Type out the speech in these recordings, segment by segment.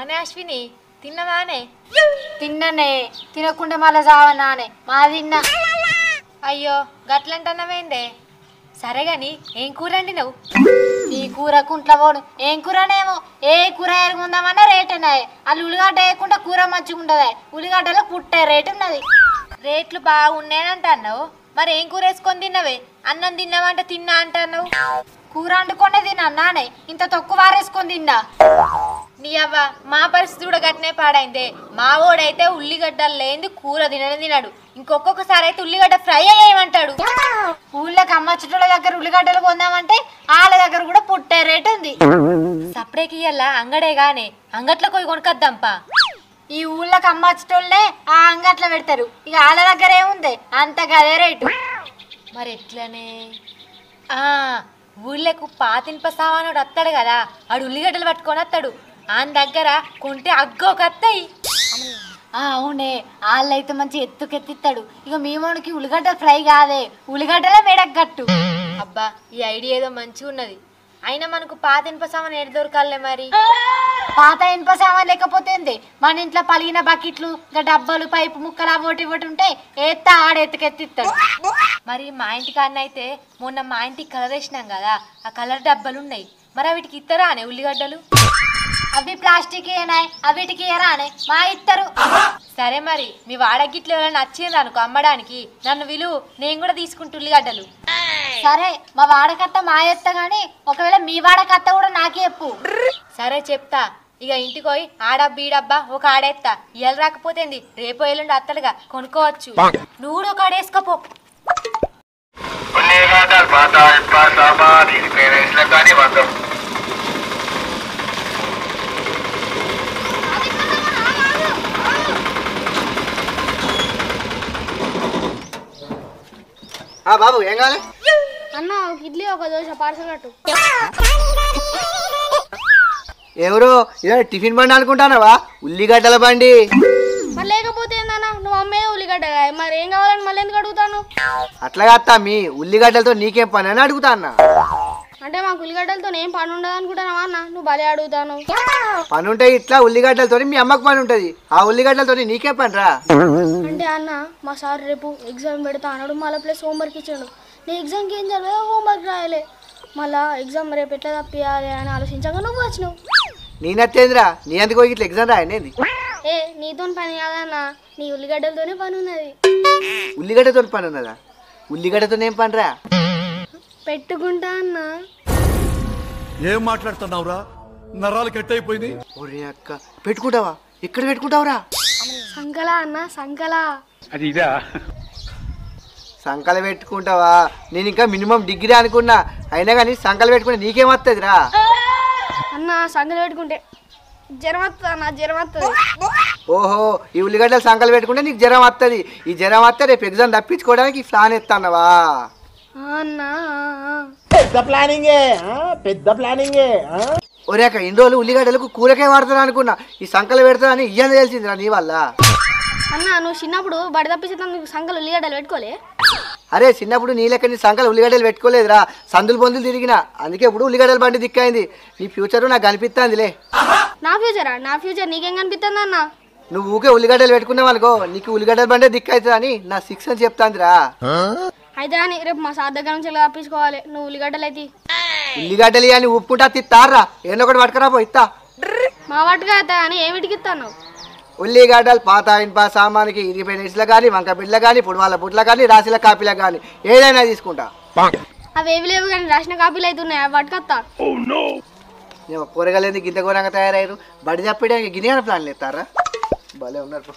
ఆనే అశ్విని తిన్నవానే? తిన్ననే, తినకుండా మళ్ళా చావనానే మా తిన్నా. అయ్యో గట్లంటన్నావేందే? సరే గాని ఏం కూర వండినవు? ఈ కూర కుంట్ల పోడు ఏం కూరనేమో, ఏ కూర ఎరుగుందామన్నా రేట్ ఉన్నాయి. వాళ్ళు ఉల్లిగడ్డ వేయకుండా కూర మంచిగా ఉండదు. ఉల్లిగడ్డలో పుట్టే రేటు ఉన్నది. రేట్లు బాగున్నాయని అన్నావు, మరి ఏం కూర వేసుకొని తిన్నవే? అన్నం తిన్నావంటే తిన్నా అంటున్నావు. కూర వండుకొనే తిన్నానే, ఇంత తక్కువ వారేసుకొని తిన్నా. నీ అవ్వ మా పరిస్థితి కూడా గట్నే పాడైందే. మా ఓడైతే ఉల్లిగడ్డలు లేని కూర తినడు. ఇంకొకసారి అయితే ఉల్లిగడ్డ ఫ్రై అయ్యేయమంటాడు. ఊళ్ళకి అమ్మచ్చుల దగ్గర ఉల్లిగడ్డలు కొందామంటే వాళ్ళ దగ్గర కూడా పుట్టే రేటు ఉంది. సపరేట్ ఇయ్యాల అంగడే గానే, అంగట్లో పోయి కొనుకొద్దాంపా. ఈ ఊళ్ళకి అమ్మచ్చుటోళ్ళే ఆ అంగట్లో పెడతారు, ఇక వాళ్ళ దగ్గర ఏముంది అంత గదే రేటు. మరి ఎట్లనే? ఊళ్ళకు పాతింప సామానుడు వస్తాడు కదా, ఆడు ఉల్లిగడ్డలు పట్టుకొని వస్తాడు. ఆయన దగ్గర కొంటే అగ్గోకత్తాయి. అవునే, వాళ్ళైతే మంచి ఎత్తుకెత్తిస్తాడు. ఇక మేమోనికి ఉల్లిగడ్డ ఫ్రై కాదే, ఉల్లిగడ్డలే మెడగట్టు. అబ్బా ఈ ఐడియా ఏదో మంచిగా ఉన్నది. అయినా మనకు పాత ఇనుప సామాన్ ఏడు దొరకాలే మరి? పాత ఇనుప సామాన్ లేకపోతే మన ఇంట్లో పలిగిన బకెట్లు, ఇంకా డబ్బాలు, పైపు ముక్కలు అవోటి ఇవ్వటి ఉంటే ఎత్తా ఆడెత్తుకెత్తిస్తాడు. మరి మా ఇంటి కాడనైతే మొన్న మా ఇంటికి కలర్ వేసినాం కదా, ఆ కలర్ డబ్బాలు ఉన్నాయి. మరి వీటికి ఇస్తారా అనే ఉల్లిగడ్డలు? అవి ప్లాస్టిక్ ఏనాయి, అవిటికి ఏరానే మా ఇస్తారు. సరే మరి మీ వాడగిట్లు ఎవరైనా నచ్చింది అనుకో అమ్మడానికి, నన్ను విలువ, నేను కూడా తీసుకుంటూ ఉల్లిగడ్డలు. సరే మా వాడకత్త మా ఎత్త గాని, ఒకవేళ మీ వాడకత్త కూడా నాకే చెప్పు. సరే చెప్తా. ఇక ఇంటికి పోయి ఆడబ్బా ఈడబ్బా ఒక ఆడేస్తా. ఇవాళ రాకపోతే రేపు ఎల్లుండి అత్తలుగా కొనుక్కోవచ్చు. నువ్వు కూడా ఒక ఆడేసుకోపో. బాబు ఏం కావాలి అన్న? ఒక ఇడ్లీ ఒక దోశ పార్సల్ కట్టు. ఎవరు ఇదే టిఫిన్ బండి అనుకుంటానవా? ఉల్లిగడ్డల బండి. మరి లేకపోతే ఏందన్నా, నువ్వు అమ్మే ఉల్లిగడ్డ మరి ఏం కావాలని మళ్ళీ ఎందుకు అడుగుతాను? అట్లాగా అత్తా, మీ ఉల్లిగడ్డలతో నీకేం పని అని అడుగుతా అన్న. అంటే మాకు ఉల్లిగడ్డలతో ఏం పని ఉండదు అనుకుంటానవా అన్న? నువ్వు భలే అడుగుతాను. పని ఉంటాయి ఇట్లా ఉల్లిగడ్డలతో, మీ అమ్మకు పని ఉంటది. ఆ ఉల్లిగడ్డలతో నీకేం పని రా? అంటే అన్న మా సార్ రేపు ఎగ్జామ్ పెడతా అన్నాడు, మళ్ళీ ప్లస్ హోంవర్క్ ఇచ్చాడు. నీ ఎగ్జామ్కి ఏం చదివా? హోంవర్క్ రాయలే. మళ్ళా ఎగ్జామ్ రేపు ఎట్లా తప్పియాలి అని ఆలోచించగా నువ్వు వచ్చినావు. నేనత్తేంద్రా, నీ ఎందుకు ఇట్లా ఎగ్జామ్ రాయనేది? ఏ నీతో పని కాదన్న, నీ ఉల్లిగడ్డలతోనే పని ఉన్నది. ఉల్లిగడ్డతో పని ఉన్నదా? ఉల్లిగడ్డతో ఏం పని రా? పెట్టుకుంటా అన్న. ఏం మాట్లాడుతున్నావురా? నరాలు కట్ అయిపోయింది. ఒరే అక్క, పెట్టుకుంటావా? ఎక్కడ పెట్టుకుంటావురా? సంకలా అన్న, సంకలా. అది ఇదా? సంకలు పెట్టుకుంటావా? నేను ఇంకా మినిమం డిగ్రీ అనుకున్నా, అయినా కానీ సంకలు పెట్టుకుంటే నీకేమత్తది రా? అన్న సంకలు పెట్టుకుంటే జ్వరం వస్తుంది అన్న, జ్వరం వస్తుంది. ఓహో, ఈ ఉల్లిగడ్డలు సంకలు పెట్టుకుంటే నీకు జ్వరం వస్తుంది. ఈ జ్వరం వస్తే రేపు ఎగ్జామ్ తప్పించుకోవడానికి ప్లాన్ ఎత్తానవా? పెద్ద ప్లానింగే, పెద్ద ప్లానింగే. ఒరే అక్క, ఇన్ని రోజులు ఉల్లిగడ్డలకు కూరకే వాడతాను అనుకున్నా, ఈ సంకలు పెడతా అని ఇయ్యని తెలిసిందిరా నీ వల్ల. అన్న నువ్వు చిన్నప్పుడు బడి తప్పించేందుకు సంకలు ఉల్లిగడ్డలు పెట్టుకోలే? అరే చిన్నప్పుడు నీ లెక్క నీ సంకలు ఉల్లిగడ్డలు పెట్టుకోలేదురా, సందులు బొందులు తిరిగిన, అందుకే ఇప్పుడు ఉల్లిగడ్డల బండి దిక్కైంది. నీ ఫ్యూచర్ నాకు కనిపిస్తుందిలే. నా ఫ్యూచరా? నా ఫ్యూచర్ నీకేం కనిపిస్తుంది అన్న? నువ్వు ఊకే ఉల్లిగడ్డలు పెట్టుకున్నావు అనుకో, నీకు ఉల్లిగడ్డల బండే దిక్కవుతుంది అని నా 6 అని చెప్తాందిరా. అయితే అని రేపు మా సార్ దగ్గర నుంచి తప్పించుకోవాలి. నువ్వు ఉల్లిగడ్డలు అయితే ఉల్లిగడ్డలు అని ఊపుకుంటా తిత్తారా, ఏదో ఒకటి పట్టుకురా పో ఇస్తా. మా వాటిగా అయితే అని ఏమిటికి ఇస్తాను? ఉల్లిగడ్డలు పాత ఇనుప సామానికి, ఇరిపోయిన ఇసులు కానీ, వంక బిడ్డలు కానీ, పుడివాళ్ళ బుట్ల కానీ, రాశిల కాపీలకు కానీ ఏదైనా తీసుకుంటా. అవి ఏవి లేవు కానీ రాసిన కాపీలు అయితే ఉన్నాయి, అవి పట్టుకొస్తా. కూరగాయలు ఎందుకు గింత ఘోరంగా తయారయ్యారు? బడి తప్పడానికి గిన్నె ప్లాన్లు ఎత్తారా? భలే ఉన్నారు.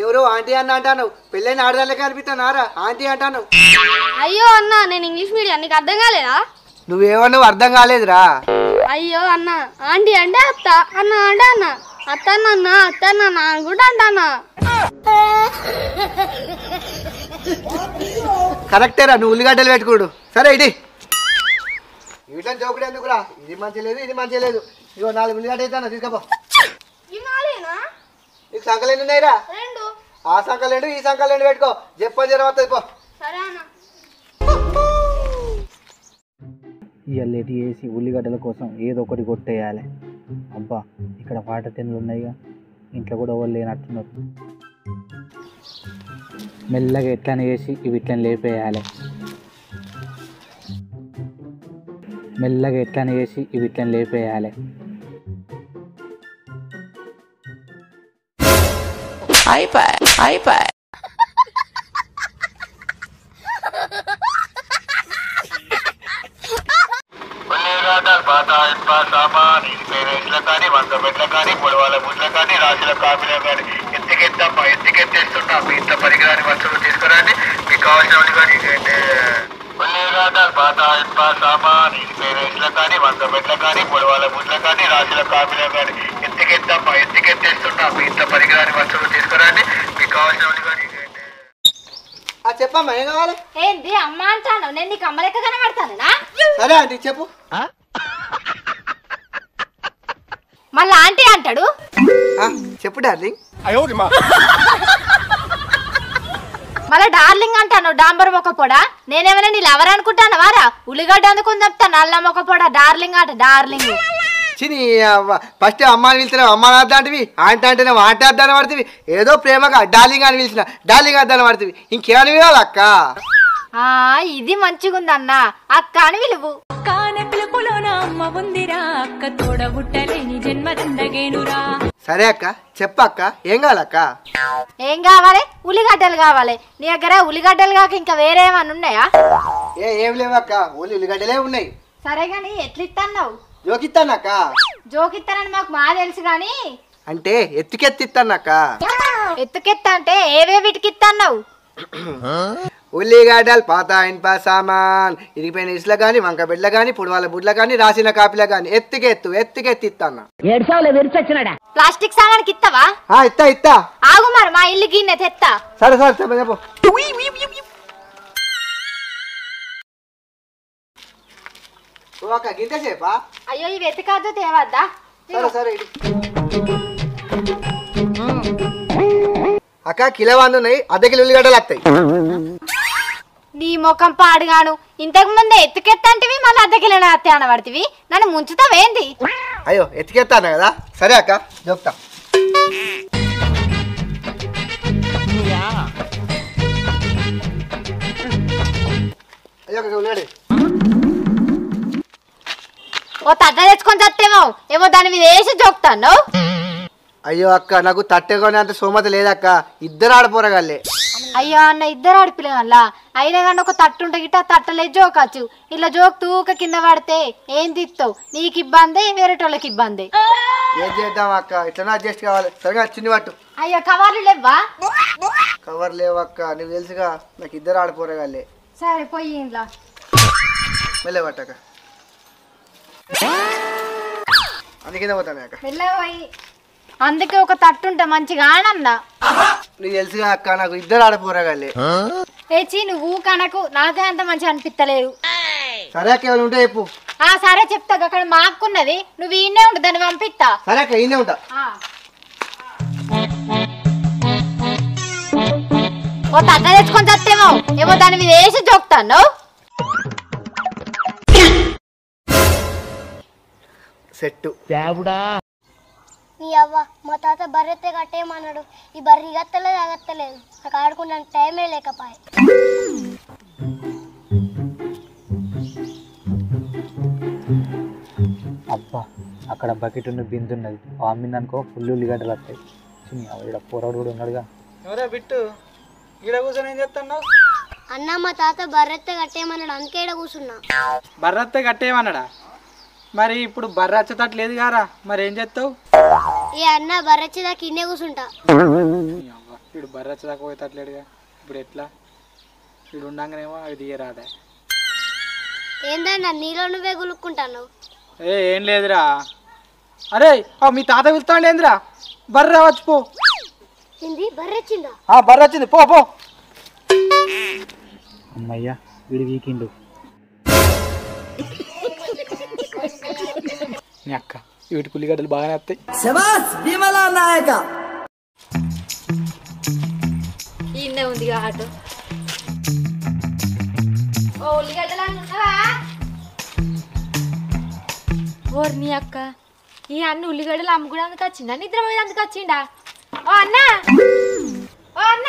ఎవరు ఆంటీ అన్న అంటాను? పెళ్ళైన ఆడదాళ్ళకి అనిపిస్తానారా ఆంటీ అంటాను? అయ్యో అన్న, నేను ఇంగ్లీష్ మీడియం, నీకు అర్థం కాలేదా? నువ్వేమన్నావు అర్థం కాలేదురా. అయ్యో అన్న, ఆంటీ అంటే అత్త, అన్న అంటే అన్న, అత్త అన్న, అత్త అన్న కూడా అంటానా? కరెక్టేరా, నువ్వు ఉల్లిగడ్డలు పెట్టుకోడు. సరే ఇటీ వీటిలో చౌకడి ఎందుకురా? ఇది మంచి లేదు, ఇది మంచి లేదు. ఇగో 4 ఉల్లిగడ్డ అవుతాను, తీసుకోపో. నీకు సంకలు ఎన్ని ఉన్నాయిరా? రెండు. ఆ సంకలు 2, ఈ సంకలు 2 పెట్టుకో. చెప్పని జ్వరం వస్తుంది పో. సరే అన్న. ఇవాళ లేట్ చేసి ఉల్లిగడ్డల కోసం ఏదో ఒకటి కొట్టేయాలి. అబ్బా ఇక్కడ వాటర్ టెన్లు ఉన్నాయిగా, ఇంట్లో కూడా వాళ్ళు లేనట్టున్నారు. మెల్లగా ఎట్లని వేసి ఇవి ఇట్లని లేపేయాలి. మెల్లగా ఎట్లని వేసి ఇవి ఇట్లని లేపేయాలి. అయిపోయి సామాన్ పేరెంట్ల కానీ వంద మెట్ల కానీ పొడవాల ముట్ల కానీ రాజుల కాపీలో కానీ ఎత్తికెత్తమ్మా ఎత్తికెత్తేస్తున్నా మీ ఇంత పరికరాన్ని వస్తువులు తీసుకురండి మీకు కావాల్సిన కానీ సామాన్ పేరెంట్ల కానీ వంద మెట్ల కానీ పొడవాల ముట్ల కానీ రాజుల కాపీలో కానీ ఎత్తికెత్తమ్మా ఎత్తికెత్తేస్తున్నా మీ ఇంత పరికరాన్ని వస్తువులు తీసుకురండి మీకు కావాల్సిన కానీ చెప్పమ్మా ఏం కావాలి? ఏంది అమ్మ అంటాను? నేను నీకు అమ్మ లెక్క కనబడతానా? సరే ఆంటీ చెప్పు. మళ్ళా ఆంటీ అంటాడు. చెప్పు డార్లింగ్. మళ్ళా డార్లింగ్ అంటాను. డాంబర్ మొక్క పొడా నేనేమైనా నీ లవర్ అనుకుంటాను వారా? ఉల్లిగడ్డ అందుకుని చెప్తా నల్ల మొక్క పొడా డార్లింగ్ అంట. డార్లింగ్ చిని ఫస్ట్ అమ్మాని పిలిచినావు అమ్మ అద్దాంటివి, ఆంటీ అంటేనే ఆంటీ అద్దాన్ని పడుతుంది. ఏదో ప్రేమగా డార్లింగ్ అని పిలిచిన డార్లింగ్ అద్దాన్ని పడుతుంది. ఇంకేమని వినాలి అక్క? ఇది మంచిగుందన్న అక్క అని పిలువు. సరే అక్క చెప్పక్క ఏం కావాలక్క? ఏం కావాలి? ఉల్లిగడ్డలు కావాలి. నీ దగ్గర ఉల్లిగడ్డలు కాక ఇంకా వేరే ఏమన్నా ఉన్నాయా? ఏం లేవక్క, ఓన్లీ ఉల్లిగడ్డలే ఉన్నాయి. సరే గాని ఎట్లిత్తన్నావు? జోకిస్తానక్క. జోకిస్తానని మాకు మా తెలుసు గాని అంటే ఎత్తుకెత్తిస్తానక్క. ఎత్తుకెత్త అంటే ఏవే వీటికిత్తన్నావు? ఉల్లిగడ్డలు పాత ఇనుప సామాన్ ఇరిగిపోయిన ఇసుల గాని వంక బిడ్డల గాని పొడవాల బుడ్ల గాని రాసిన కాపీల గాని ఎత్తుకెత్తిస్తాను. ప్లాస్టిక్ సామాన్కి ఇస్తావా? ఇత్తా. ఆగు మరి మా ఇల్లు గిన్నె తెత్తా. సరే చెప్పు. గింత సేపా? అయ్యో ఇవి ఎత్తుకాదు తేవద్దా? సరే అక్క కిలో 100 ఉన్నాయి, అర్ధ కిలో ఉల్లిగడ్డలు వస్తాయి. నీ ముఖం పాడుగాను. ఇంతకు ముందే ఎత్తుకెత్తంటివి మళ్ళీ అర్ధ కిలో అత్తే అనబడితివి. నన్ను ముంచుతావేంది? అయ్యో ఎత్తుకెత్తాను కదా. సరే అక్క చెప్తా. అయ్యో ఉల్లిగడ్డ ఓ తట్ట తెచ్చుకొని చస్తేమో ఏమో దాని మీద వేసి జోక్తాను. అయ్యో అక్క నాకు తట్టెకొని అంత సోమత లేదక్క, ఇద్దరు ఆడపోరగాళ్ళే. అయ్యో అన్న ఇద్దరు ఆడపిల్లగల్లా అయినా కానీ ఒక తట్టుంటే గిట్ట తట్టలేదు జోకచ్చు. ఇలా జోక్ తూక కింద పడితే ఏం తిస్తావు? నీకు ఇబ్బంది, వేరేటోళ్ళకి ఇబ్బంది. ఏం చేద్దాం అక్క, ఇట్లా అడ్జస్ట్ కావాలి. సరిగా చిన్ని పట్టు. అయ్యో కవర్లు లేవా? కవర్ లేవక్క, నువ్వు తెలుసుగా నాకు ఇద్దరు ఆడపోరగాళ్ళే. సరే పోయి ఇంట్లో మెల్ల పట్టక అందుకే పోతాను అక్క. వెళ్ళబోయి అందుకే ఒక తట్టుంటే మంచిగా ఆనన్నా. నీకు తెలుసుగా అక్క నాకు ఇద్దరు ఆడపోరగాళ్ళే. తెచ్చి నువ్వు కనకు నాకే అంత మంచిగా అనిపిస్తలేదు. సరే అక్క ఏమైనా ఉంటే చెప్పు. సరే చెప్తా. అక్కడ మాకున్నది నువ్వు ఈయనే ఉండు, దాన్ని పంపిస్తా. సరే అక్క ఈయనే ఉంటా. ఓ తట్ట తెచ్చుకొని చస్తేమో ఏమో దాని మీద వేసి జోక్తాను. సెట్టు నీ అవ్వ మా తాత బర్రెత్తే కట్టేయమన్నాడు. ఈ బర్రె ఇగత్తలేదు అగత్తలేదు. నాకు ఆడుకున్నాను టైమే లేకపోయే. అబ్బా అక్కడ బకెట్ ఉన్న బిందున్నది, అమ్మిందనుకో ఫుల్ ఉల్లిగడ్డలు వస్తాయి. ఇక్కడ పోరాడు కూడా ఉన్నాడుగా. ఎవరే బిట్టు ఈడ కూర్చొని ఏం చెప్తున్నావు? అన్న మా తాత బర్రెత్తే కట్టేయమన్నాడు, అందుకే ఈడ కూర్చున్నా. బర్రెత్తే కట్టేయమన్నాడా? మరి ఇప్పుడు బర్రె వచ్చేటట్టు లేదు గారా, మరి ఏం చేస్తావు? ఏ అన్న బర్రెచ్చేదాకా ఇన్నే కూర్చుంటా. ఇప్పుడు బర్రె వచ్చేదాకా పోయేటట్లేడుగా, ఇప్పుడు ఎట్లా? ఇప్పుడు ఉండగానేమో అవి తీయరాదా? ఏందన్నా నీలో నువ్వే గులుక్కుంటాను. ఏం లేదురా. అరే మీ తాత పిలుస్తాండి ఏందిరా? బర్రె వచ్చి పో. ఏంది బర్రెచ్చిందా? బర్రె వచ్చింది, పో పో. అమ్మయ్యా వీడి వీకిండు. నీ అక్క వీటి పుల్లిగడ్డలు బాగానే వస్తాయి. ఈయనే ఉంది ఆటో. ఓ ఉల్లిగడ్డలు ఉన్నావా? ఓర్ని అక్క ఈ అన్న ఉల్లిగడ్డలు అమ్ముకోవడానికి వచ్చిందా నిద్ర పోయేందుకు వచ్చిండా ఓ అన్న ఓ అన్న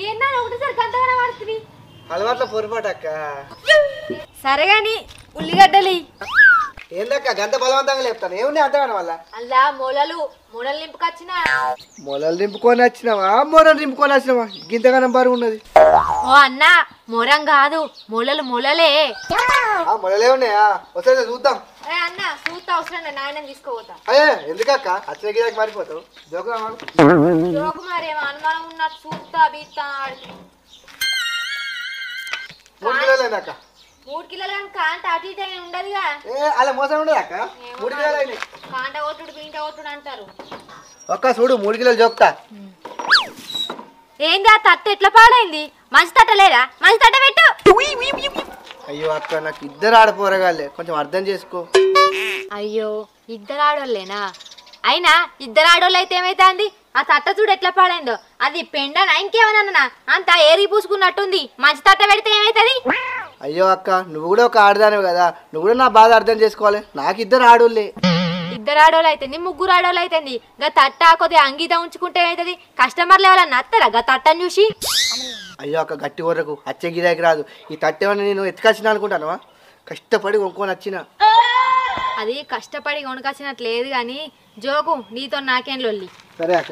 ఏందా ఒకటేసారి గంటగానే పడుతుంది అలవాట్ల పొరపాటు అక్క. సరే గాని ఉల్లిగడ్డలు ఏందక్క గంట బలవంతంగా లేపుతాను ఏమున్నాయి అంతగానే వల్ల అలా మొలలు నింపుకొచ్చిన మొలలు నింపుకొని వచ్చినావా మొరలు నింపుకొని వచ్చినావా గింతగానే బరువు ఉన్నది. ఓ అన్న మొరం కాదు మొలలే ఆ మొలలే ఉన్నాయా వస్తే చూద్దాం. అన్న చూస్తా అవసరం నాయన తీసుకోపోతా. అయ్యే ఎందుకక్క అచ్చే గిరాకి మారిపోతావు జోకు మరేమో అనుమానం ఉన్నట్టు చూస్తా బీస్తా 3 కిలోలేనాక 3 కిలోలు కానీ కాంట అటు ఇటు ఏమి ఉండదుగా. అలా మోసం ఉండదు అక్క 3 కిలోలు అయినాయి. కాంట కొట్టుడు బీంట కొట్టుడు అంటారు. ఒక్క చూడు 3 కిలోలు జోక్తా. ఏంది ఆ తట్ట ఎట్లా పాడైంది మంచి తట్ట లేదా మంచి తట్ట పెట్టు. అయ్యో అక్క నాకు 2 ఆడపోరగాలే కొంచెం అర్థం చేసుకో. అయ్యో 2 ఆడోళ్ళేనా అయినా 2 ఆడోళ్ళు అయితే ఏమైతుంది ఆ తట్ట చూడు ఎట్లా పాడైందో అది పెండనా ఇంకేమన్నా అంతా ఏరి పూసుకున్నట్టుంది మంచి తట్ట పెడితే ఏమైతుంది. అయ్యో అక్క నువ్వు కూడా ఒక ఆడదానివి కదా నువ్వు కూడా నా బాధ అర్థం చేసుకోవాలి. నాకు 2 ఆడోళ్ళే. 2 ఆడోళ్ళు అయితుంది 3 ఆడోళ్ళు అవుతుంది గా తట్ట కొద్దిగా అంగీత ఉంచుకుంటే ఏమవుతుంది కస్టమర్లు ఎవరన్నా నత్తరా గా తట్టని చూసి. అయ్యో అక్క గట్టి వరకు అచ్చే గిరాకి రాదు. ఈ తట్టేమన్నా నేను ఎత్తుకొచ్చిన అనుకుంటాను కష్టపడి కొనుక్కొని వచ్చిన. అది కష్టపడి కొనుకొచ్చినట్లు లేదు కానీ జోకు నీతో నాకేం లొల్లి. సరే అక్క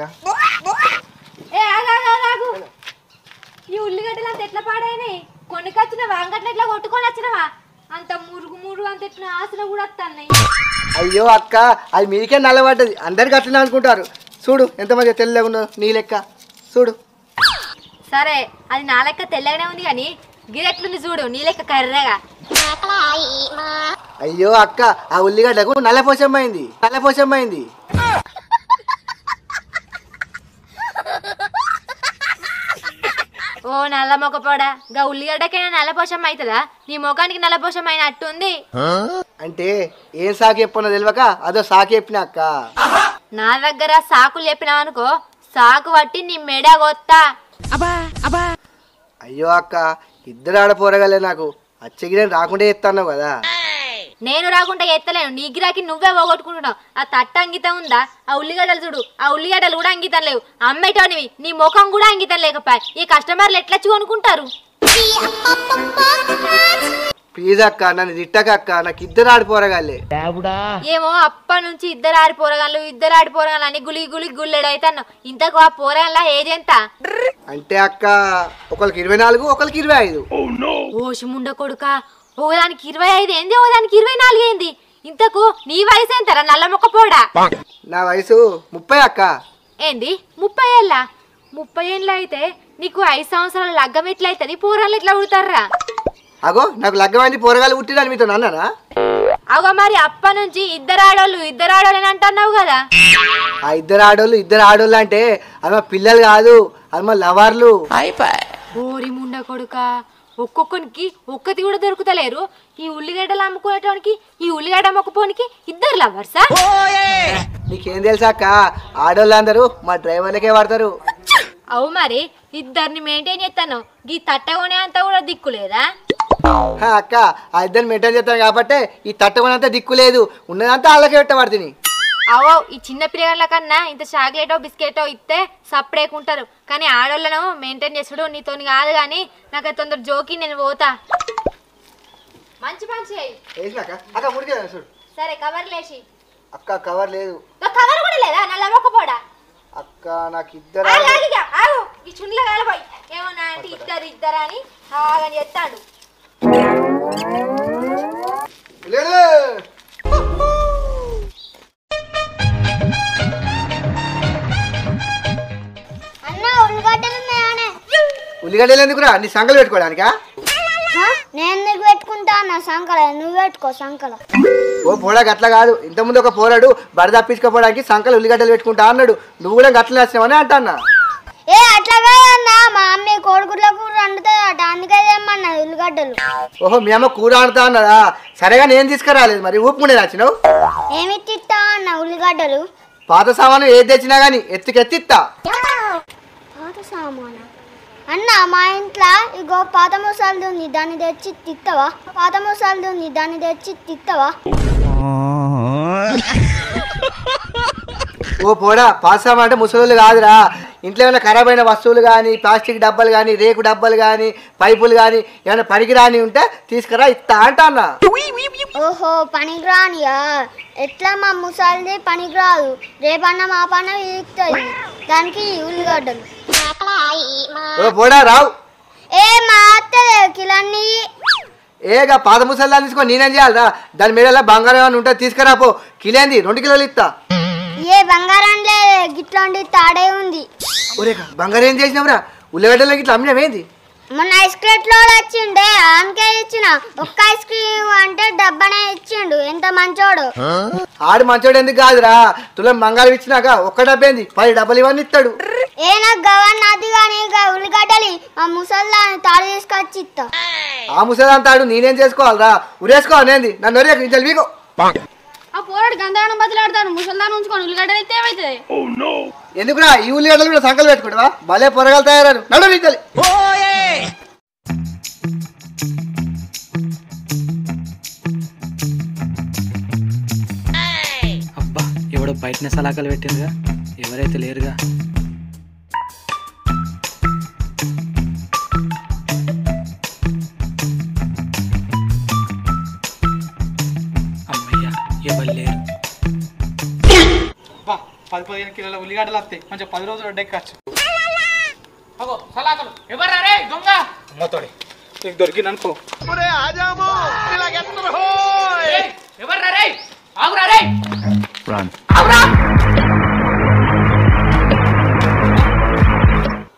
ఈ ఉల్లిగడ్డలు అంత ఎట్లా పాడైనాయి కొనుకొచ్చిన వాంగట్ల ఎట్లా కొట్టుకొని వచ్చినవా అంత మురుగు అంత ఎట్లా ఆసన కూడా వస్తున్నాయి. అయ్యో అక్క అది మీకే నల్లబడ్డది అందరికి అట్లనే అనుకుంటారు. చూడు ఎంతమంది తెల్లగా ఉన్నదో నీ లెక్క చూడు. సరే అది నా లెక్క తెల్లగానే ఉంది కానీ గిరెట్లుంది చూడు నీ లెక్క కర్రగా. అయ్యో అక్క ఆ ఉల్లిగడ్డకు నల్లపోసమైంది. ఓ నల్ల మొక్కపోడా గా ఉల్లిగడ్డకైనా నల్లపోషం అవుతుందా నీ ముఖానికి నల్లపోషం అయినట్టుంది. అంటే ఏం సాకు చెప్పనో తెలియక అదో సాకు చెప్పిన అక్క. నా దగ్గర సాకులు చెప్పినావు అనుకో సాకు పట్టి నీ మెడ కొత్తా. అయ్యో అక్క 2 ఆడపోరగాలే నాకు అచ్చగిరి రాకుండా ఎత్తాను కదా. నేను రాకుండా ఎత్తలేను నీ గిరాకి నువ్వే పోగొట్టుకుంటున్నావు. ఆ తట్ట అంగితం ఉందా ఆ ఉల్లిగడ్డలు చూడు ఆ ఉల్లిగడ్డలు కూడా అంగితం లేవు అమ్మేటోనివి నీ ముఖం కూడా అంగితం లేకపోయా ఈ కస్టమర్లు ఎట్లా కొనుక్కుంటారు. ప్లీజ్ అక్క నన్ను తిట్టక అక్క నాకు 2 ఆడిపోరగాలే. ఏమో అప్ప నుంచి 2 ఆడిపోరగాళ్ళు అని గులి గుల్లెడైతాను. ఇంతకు ఆ పోరగాళ్ళ ఏజ్ ఎంత అంటే అక్క ఒకరికి 24 ఒకరికి 25. ఓషి ముండ కొడుక ఓదానికి 25 ఏంది ఓదానికి 24 ఏంది ఇంతకు నీ వయసు ఎంతరా నల్ల మొక్క పోడా. నా వయసు 30 అక్క. ఏంది 30 ఏళ్ళ 30 ఏళ్ళు అయితే నీకు 5 సంవత్సరాల లగ్గం ఎట్లయితుంది పోరాళ్ళు ఎట్లా ఉడతారా. అగో నాకు లగ్గమైంది పోరగాలు పుట్టినని మీతో అన్నానా. అగో మరి అప్ప నుంచి 2 ఆడోళ్ళు అంటున్నావు కదా. ఆ 2 ఆడోళ్ళు అంటే అది మా పిల్లలు కాదు అది మా లవర్లు. ఓరి ముండ కొడుక ఒక్కొక్కనికి ఒక్కటి కూడా దొరుకుతలేరు. ఈ ఉల్లిగడ్డలు అమ్ముకునేటానికి ఈ ఉల్లిగడ్డ మొక్కపోనికి 2 లవర్సా. నీకేం తెలుసా అక్క ఆడోళ్ళందరూ మా డ్రైవర్లకే వాడతారు. అవు మరి 2ని మెయింటైన్ చేస్తాను ఈ తట్టగొనే అంతా కూడా దిక్కులేదా. అక్క ఆ 2 మెయింటైన్ చేస్తాను కాబట్టి ఈ తట్టగొనంతా దిక్కు లేదు ఉన్నదంతా వాళ్ళకే పెట్టబడుతుంది. అవో ఈ చిన్న పిల్లగాళ్ళ కన్నా ఇంత చాక్లెటో బిస్కెటో ఇస్తే సప్పుడేకుంటారు కానీ ఆడోళ్ళను మెయింటైన్ చేసుడు నీతోని కాదు. కానీ నాకు తొందర జోకి నేను పోతా. మంచి సరే కవర్ లేచి అక్క కవర్ లేదు. కవర్ కూడా లేదా నల్ల మొక్కపోడా. అక్క నాకు 2 ఈ చుండ్ల కాలపోయి ఏమన్నా అంటే 2 అని ఆగని చెప్తాడు. ఉల్లిగడ్డలు ఎందుకురా నీ సంకలు పెట్టుకోవడానికా. నేను నీకు పెట్టుకుంటా నా సంకల నువ్వు పెట్టుకో సంకల. ఓ పోడా గట్ల కాదు ఇంతకుముందు ఒక పోరాడు బడి తప్పించుకోపోవడానికి సంకలు ఉల్లిగడ్డలు పెట్టుకుంటా అన్నాడు. నువ్వు కూడా గట్ల వచ్చినావని అంటన్నా. ఏ అట్లా కాదన్నా మా అమ్మ కోడిగుడ్లకు వండుతుంది అట అందుకే ఏమన్నది ఉల్లిగడ్డలు. ఓహో మీ అమ్మ కూర ఆడుతా అన్నదా. సరేగా నేను తీసుకురాలేదు మరి ఊపుకునే నచ్చినావు. ఏమి తిత్తా అన్న ఉల్లిగడ్డలు పాత సామాను ఏది తెచ్చినా గానీ ఎత్తికెత్తిత్తా. పాత సామానా అన్న మా ఇంట్లో ఇగో పాత మోసాలు ఉంది దాన్ని తెచ్చి తిత్తవా పాత మోసాలు ఉంది దాన్ని తెచ్చి తిత్తవా ఓ పోడా పాసామా అంటే ముసలోళ్ళు కాదురా ఇంట్లో ఏమైనా ఖరాబ్ అయిన వస్తువులు కానీ ప్లాస్టిక్ డబ్బాలు కానీ రేకు డబ్బాలు కానీ పైపులు కానీ ఏమైనా పనికిరాని ఉంటే తీసుకురా ఇస్తా అంట అన్న. ఓహో పనికిరానియా ఎట్లా మా ముసలిది పనికిరాదు రేపన్న మా పన్న వీక్తుంది దానికి ఉల్లిగడ్డలు ఓ పోడా రావు ఏ మా అత్తదే కిలన్నీ ఏగా పాత ముసల్లా తీసుకొని నేనేం చేయాలరా దాని మీద బంగారం ఏమైనా ఉంటే తీసుకురాపో కిలేంది 2 కిలోలు ఇస్తా. ఏ బంగారం లేదు గిట్లండి తాడే ఉంది. ఒరేగా బంగారం ఏం చేసినావురా ఉల్లిగడ్డలో గిట్లా అమ్మినవేంది మొన్న ఐస్ క్రీమ్ లో వచ్చిండే ఆమెకే ఇచ్చిన ఒక్క ఐస్ క్రీమ్ అంటే డబ్బనే ఇచ్చిండు ఎంత మంచోడు. ఆడు మంచోడు ఎందుకు కాదురా తులం బంగారం ఇచ్చినాక ఒక్క డబ్బేంది 10 డబ్బలు ఇవన్నీ ఇస్తాడు. ఏ నాకు గవన్ అది కానీ ఉల్లిగడ్డలి మా ముసల్లా తాడు తీసుకొచ్చి ఇస్తా. ఆ ముసలాన్ తాడు నేనేం చేసుకోవాలరా ఉరేసుకోవాలేంది నన్ను ఒరే ఇంజల్ వీకో. ఆ పోరాడు గంధానం బదులాడతాను ముసల్దాన్ని ఉంచుకొని ఉల్లిగడ్డలు అయితే ఏమైతుంది ఎందుకురా ఈ ఉల్లిగడ్డలు కూడా సంకలు పెట్టుకుంటావా భలే పొరగలు తయారారు నడు ఇంజలి. అబ్బా ఎవడో బయటనే సలాకలు పెట్టిందిగా ఎవరైతే లేరుగా. అమ్మయ్యా ఎవరు లేరు. 10-15 కిలోల ఉల్లిగడ్డలు వస్తాయి మంచిగా 10 రోజులు వడ్డెక్కచ్చు. అగో సలాకలు ఎవరు రే దొంగ మొత్తోడి నీకు దొరికింది అనుకో. ఎవరు రే ఆగురా రే ఆగురా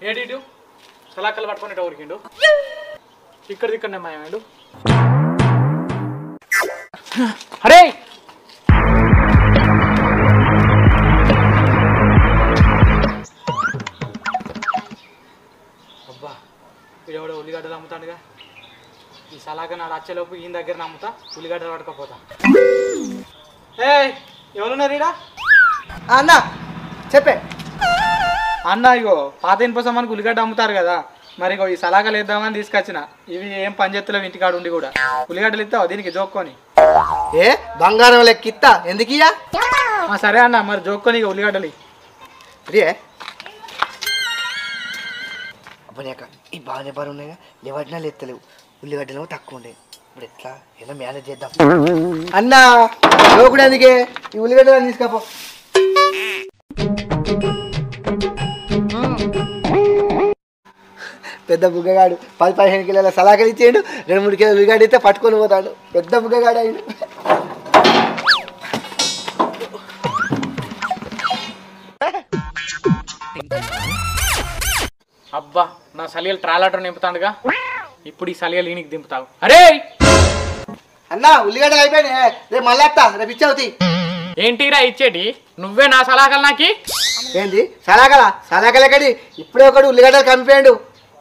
ఏడు సలాకలు పట్టుకుని ఊరికిండు ఇక్కడనే మాయమాడు. అరే అబ్బా ఎవడో ఉల్లిగడ్డలు అమ్ముతాడుగా ఈ సలాక నా రచ్చలోపు ఈయన దగ్గర నమ్ముతా ఉల్లిగడ్డలు పట్టుకపోతా. ఏ ఎవరున్నారు ఈడ అన్న చెప్పే అన్న ఇగో పాత ఇనుప సామానికి ఉల్లిగడ్డ అమ్ముతారు కదా మరి ఇగో ఈ సలాకలు వేద్దామని తీసుకొచ్చిన ఇవి ఏం పనిచేత్తలేవు ఇంటికాడు ఉండి కూడా ఉల్లిగడ్డలు ఇస్తావు దీనికి జోక్కొని. ఏ బంగారం లెక్కిస్తా ఎందుకు ఇయ్యా. సరే అన్న మరి జోక్కొని ఇక ఉల్లిగడ్డలు రే అబ్బా ఈ బాగానే బాగా ఉన్నాయిగా లేవట్నా లేత్తలేవు ఉల్లిగడ్డలు తక్కువ ఉండే ఇప్పుడు ఎట్లా ఏదో మేనేజ్ చేద్దాం అన్న కూడా అందుకే ఈ ఉల్లిగడ్డలు తీసుకపో. పెద్ద బుగ్గగాడు 10-15 కిలోల సలాకలు ఇచ్చేయండు 2-3 కిలోలు ఉల్లిగడ్డ అయితే పట్టుకొని పోతాడు పెద్ద బుగ్గగాడు అయ్యిండు. అబ్బా నా సలియలు ట్రాలటర్ నింపుతాడుగా ఇప్పుడు ఈ సలియలు ఈయనకి దింపుతావు. అరే అన్న ఉల్లిగడ్డలు అయిపోయినాయి రేపు మళ్ళీ వస్తా రేపు ఇచ్చావుతి. ఏంటిరా ఇచ్చేటి నువ్వే నా సలాకలు నాకి ఏంది సలాకల ఎక్కడి ఇప్పుడే ఒకడు ఉల్లిగడ్డలు కంపేయండు.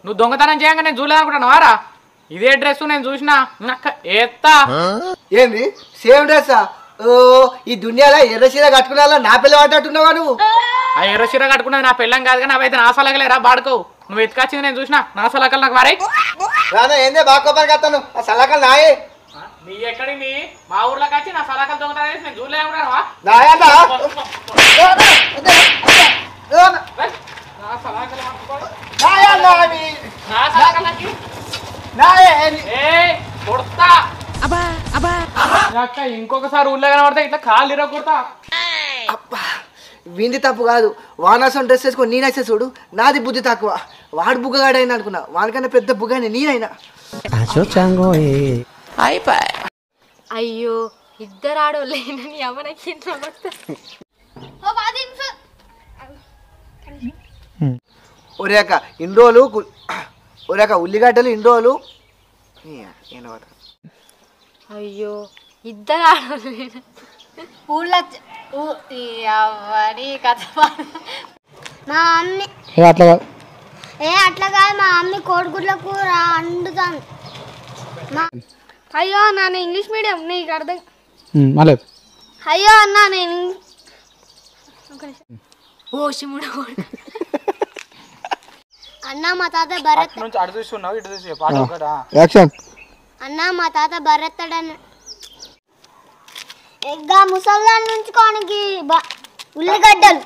నువ్వు దొంగతనం చేయంగా నేను చూడలేదనుకుంటున్నావారా ఇదే డ్రెస్ నేను చూసినా ఎత్తా. ఏంది సేమ్ డ్రెస్సా ఓ ఈ దునియాలో ఎర్ర చీర కట్టుకున్నా నా పిల్ల పడ్డట్టున్నావా నువ్వు. ఆ ఎర్ర చీర కట్టుకున్నది నా పెళ్ళం కాదు కానీ అవైతే నా సలకలేరా బాడుకోవు నువ్వు ఎత్తుకొచ్చింది నేను చూసినా నా సలకలు నాకు వారే రానా ఏందే బాగా కత్తాను ఆ సలాకలు నాయే. నీ ఎక్కడి నీ మా ఊర్లోకి వచ్చి నా సలకలు దొంగతనం చేసి నేను చూడలేనుకున్నావా ఇంకొకసారి ఊళ్ళో కనబడతా ఇట్లా కాళ్ళు ఇరగొడతా. అబ్బా వింది తప్పు కాదు వానాసం డ్రెస్ వేసుకొని నేనైతే చూడు నాది బుద్ధి తక్కువ వాడు బుగ్గగాడైనా అనుకున్నా వానికన్నా పెద్ద బుగ్గని నేనైనా. అయ్యో ఇద్దరు ఆడోళ్ళేనని ఎవరికి ఒరేక ఇన్ని రోజులు ఒరేక ఉల్లిగడ్డలు ఇన్ని రోజులు అయ్యో ఇద్దరు ఆడోళ్ళేనా ఊళ్ళో కథ మా మమ్మీ అట్లా కాదు అట్లా కాదు మా మమ్మీ కోడిగుడ్ల కూర వండుతాను. అయ్యో అన్న నేను ఇంగ్లీష్ మీడియం నీకు అర్థం. అయ్యో అన్న నేను ఓ శివుడు అన్న మా తాత భరత్ నుంచి అటు చూస్తున్నావు ఇటు చూసి పాట ఒకటా యాక్షన్. అన్న మా తాత భరత్తడని ఎగ్గా ముసల్దాన్ నుంచి కోనికి ఉల్లిగడ్డలు